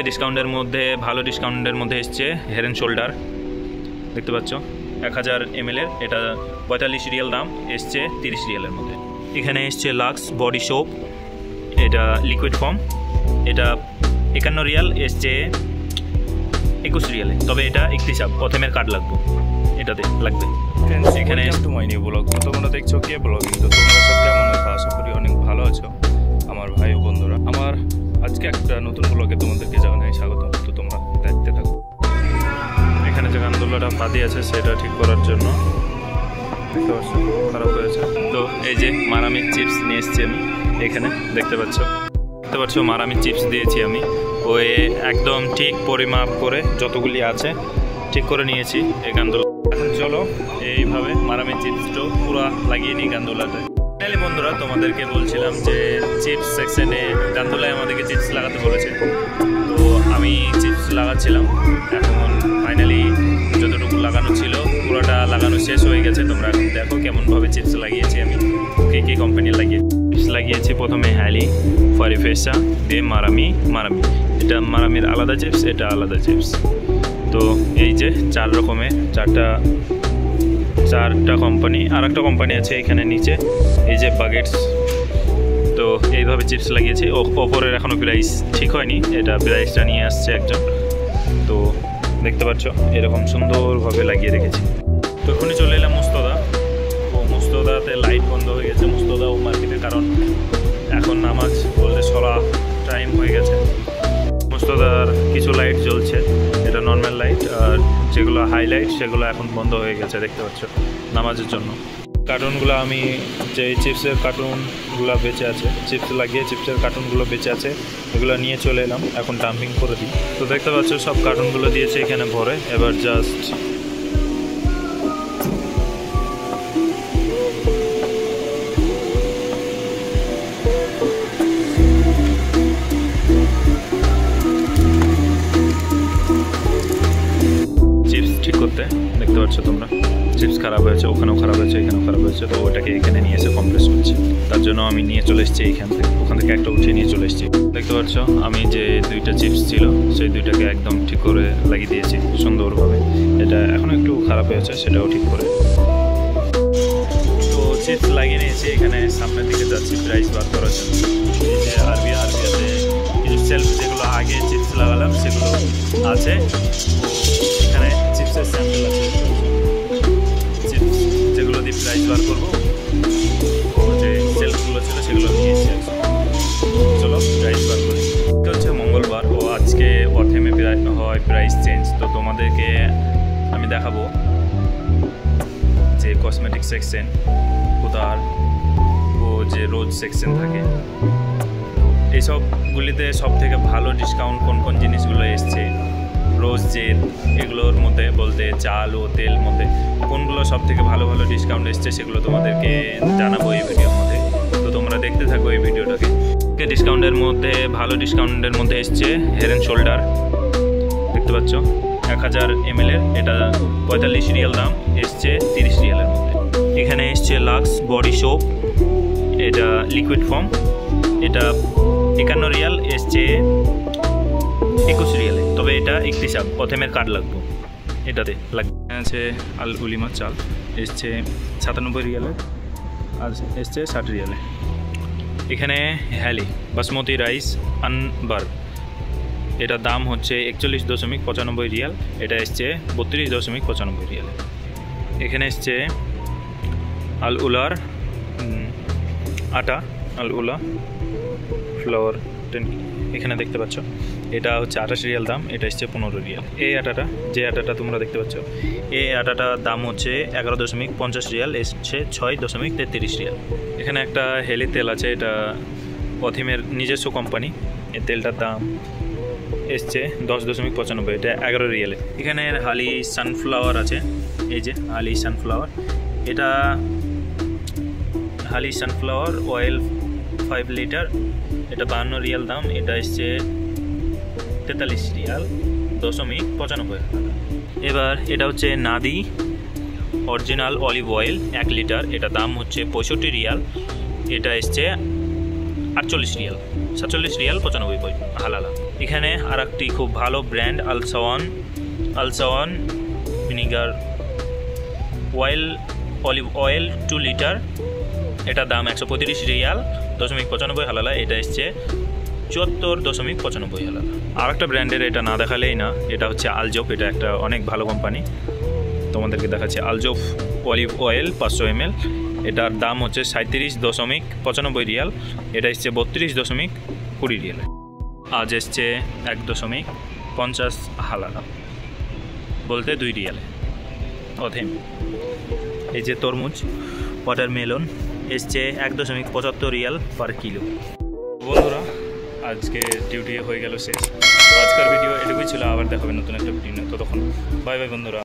ডিসকাউন্টের মধ্যে ভালো ডিসকাউন্টের মধ্যে এসছে হেড এন্ড শোল্ডার, দেখতে পাচ্ছ 1000 ml এর, এটা 45 রিয়াল দাম, এসছে 30 রিয়ালের মধ্যে। এখানে এসছে লাক্স বডি সোপ, এটা লিকুইড ফর্ম, এটা 51 রিয়াল, এসছে 21 রিয়ালে, তবে এটা 31 প্রথমের কার্ড লাগবে, এটাতে লাগবে। এখানে মাইনি ব্লগ, তোমরা দেখছো কে ব্লগ, কিন্তু তোমরা সব কেমন আছো? আশা করি অনেক ভালো আছো আমার ভাই ও বন্ধুরা। আমার আজকে একটা নতুন ব্লগে তোমাদেরকে জানাই স্বাগতম, তো তোমরা দেখতে থাকো। এখানে যে গান্দোলাটা বাদি আছে সেটা ঠিক করার জন্য দেখতে পাচ্ছ খারাপ হয়েছে, তো এই যে মারামির চিপস নিয়ে এসেছি আমি, এখানে দেখতে পাচ্ছ মারামির চিপস দিয়েছি আমি, ওই একদম ঠিক পরিমাপ করে যতগুলি আছে ঠিক করে নিয়েছি এই গান্দোলা। এখন চলো এইভাবে মারামির চিপসটা পুরো লাগিয়ে নিই গান্দোলাতে। ফাইনালি বন্ধুরা, তোমাদেরকে বলছিলাম যে চিপস সেকশনে গান্দোলায় আমাদেরকে চিপস লাগাতে বলেছে, তো আমি চিপস লাগাচ্ছিলাম। এখন ফাইনালি যতটুকু লাগানো ছিল পুরোটা লাগানো শেষ হয়ে গেছে। তোমরা এখন দেখো কেমনভাবে চিপস লাগিয়েছি আমি, কী কোম্পানি চিপস লাগিয়েছি। প্রথমে হ্যালি, ফারিফেসা, দিয়ে মারামি। এটা মারামির আলাদা চিপস, এটা আলাদা চিপস। তো এই যে 4 রকমের চারটা কোম্পানি, আর একটা কোম্পানি আছে এখানে নিচে, এই যে বাগেটস। তো এইভাবে চিপস লাগিয়েছি। ওপরের এখনও প্রাইস ঠিক হয়নি, এটা প্রাইসটা নিয়ে আসছে একজন। তো দেখতে পাচ্ছ এরকম সুন্দরভাবে লাগিয়ে রেখেছি। তো এখনই চলে এলাম মুস্তদা। ও মুস্তদাতে লাইট বন্ধ হয়ে গেছে, মুস্তদা ও মার্কেটে, কারণ এখন নামাজ বলতে সরা টাইম হয়ে গেছে। মুস্তদার কিছু লাইট জ্বলছে, এটা নর্মাল লাইট, আর যেগুলো হাইলাইট সেগুলো এখন বন্ধ হয়ে গেছে, দেখতে পাচ্ছ নামাজের জন্য। কার্টুনগুলো আমি যে চিপসের কার্টুনগুলো বেঁচে আছে, চিপস লাগিয়ে চিপসের কার্টুনগুলো বেঁচে আছে, এগুলো নিয়ে চলে এলাম, এখন ডাম্পিং করে দিই। তো দেখতে পাচ্ছ সব কার্টুনগুলো দিয়েছে এখানে ভরে, এবার জাস্ট দেখতে পাচ্ছ তোমরা চিপস খারাপ হয়েছে, ওখানেও খারাপ হয়েছে, এখানেও খারাপ হয়েছে, তো ওটাকে এখানে নিয়ে এসে কমপ্রেস করছি। তার জন্য আমি নিয়ে চলে এসেছি ওখান থেকে একটা উঠিয়ে নিয়ে চলে এসেছি। দেখতে পাচ্ছ আমি যে 2টা চিপস ছিল সেই 2টাকে একদম ঠিক করে লাগিয়ে দিয়েছি সুন্দরভাবে। এটা এখন একটু খারাপ হয়েছে, সেটাও ঠিক করে। তো চিপস লাগিয়ে নিয়েছি, এখানে সামনের দিকে যাচ্ছি প্রাইস বার করার জন্য। এই যে আরবিয়াতে কিছু সেলফ যেগুলো আগে চিপস লাগালাম সেগুলো আছে, এখানে চিপসের স্যাম্পল আছে, চিপস যেগুলো দিয়ে প্রাইস বার করবো, যে সেলফগুলো ছিল সেগুলো নিয়েছি। চলো প্রাইস বার করি। এটা হচ্ছে মঙ্গলবার, ও আজকে অথেমে হয় প্রাইস চেঞ্জ। তো তোমাদেরকে আমি দেখাবো যে কসমেটিক সেকশন কোথার, ও যে রোজ সেকশন থাকে, এইসবগুলিতে সব থেকে ভালো ডিসকাউন্ট কোন জিনিসগুলো এসছে, রোজ জেল এগুলোর মধ্যে বলতে চাল ও তেল মধ্যে কোনগুলো সব থেকে ভালো ডিসকাউন্ট এসছে সেগুলো তোমাদেরকে জানাবো এই ভিডিওর মধ্যে। তো তোমরা দেখতে থাকো এই ভিডিওটাকে। ডিসকাউন্টের মধ্যে ভালো ডিসকাউন্টের মধ্যে এসছে হেড এন্ড শোল্ডার, দেখতে পাচ্ছ 1000 ml এর, এটা 45 রিয়াল দাম, এসছে 30 রিয়ালের মধ্যে। এখানে এসছে লাক্স বডি সোপ, এটা লিকুইড ফর্ম, এটা 51 রিয়াল, এসছে 21 রিয়ালে, তবে এটা 31 প্রথমের কার্ড লাগবে, এটাতে লাগবে। আছে আল উলিমা চাল, এসছে 97 রিয়ালে, আর এসছে 60 রিয়ালে। এখানে হ্যালি বাসমতি রাইস আনবার, এটা দাম হচ্ছে 41.95 রিয়াল, এটা এসছে 32.95 রিয়ালে। এখানে এসছে আল উলার আটা, আল উলা ফ্লাওয়ার, এখানে দেখতে পাচ্ছ এটা হচ্ছে 28 রিয়াল দাম, এটা এসছে 15 রিয়াল। এই আটাটা, যে আটাটা তোমরা দেখতে পাচ্ছ, এই আটাটার দাম হচ্ছে 11.50 রিয়াল, এসছে 6.33 রিয়াল। এখানে একটা হেলি তেল আছে, এটা অথিমের নিজস্ব কোম্পানি, এই তেলটার দাম এসছে 10.95, এটা 11 রিয়ালে। এখানে হালি সানফ্লাওয়ার আছে, এই যে হালি সানফ্লাওয়ার, এটা হালি সানফ্লাওয়ার অয়েল 5 লিটার, এটা 52 রিয়াল দাম, এটা এসছে 43 রিয়াল 95 টাকা। এবার এটা হচ্ছে Nadi original olive oil 1 litre, এটা দাম হচ্ছে 65 রিয়াল, এটা এসছে 48 রিয়াল, 47 রিয়াল 95 হালালা। এখানে আর একটি খুব ভালো ব্র্যান্ড আলসাওয়ান ভিনিগার অলিভ অয়েল 2 লিটার, এটার দাম 135 রিয়াল 0.95 হালালা। এটা এসছে 74.95 হালালা। আর একটা ব্র্যান্ডের, এটা না দেখালেই না, এটা হচ্ছে আলজোফ। এটা একটা অনেক ভালো কোম্পানি, তোমাদেরকে দেখাচ্ছি। আলজোফ অলিভ অয়েল 500 ml, এটার দাম হচ্ছে 37.95 রিয়াল। এটা এসছে 32.20 রিয়ালে। আজ এসছে 1.50 হালালা, বলতে 2 রিয়ালে অথেম। এই যে তরমুজ ওয়াটারমেলন এসছে 1.75 রিয়াল পার কিলো। বন্ধুরা, আজকে ডিউটি হয়ে গেল শেষ। আজকের ভিডিও এটুকুই ছিল, আবার দেখাবে নতুন একটা ভিডিও। ততক্ষণ বাই বাই বন্ধুরা।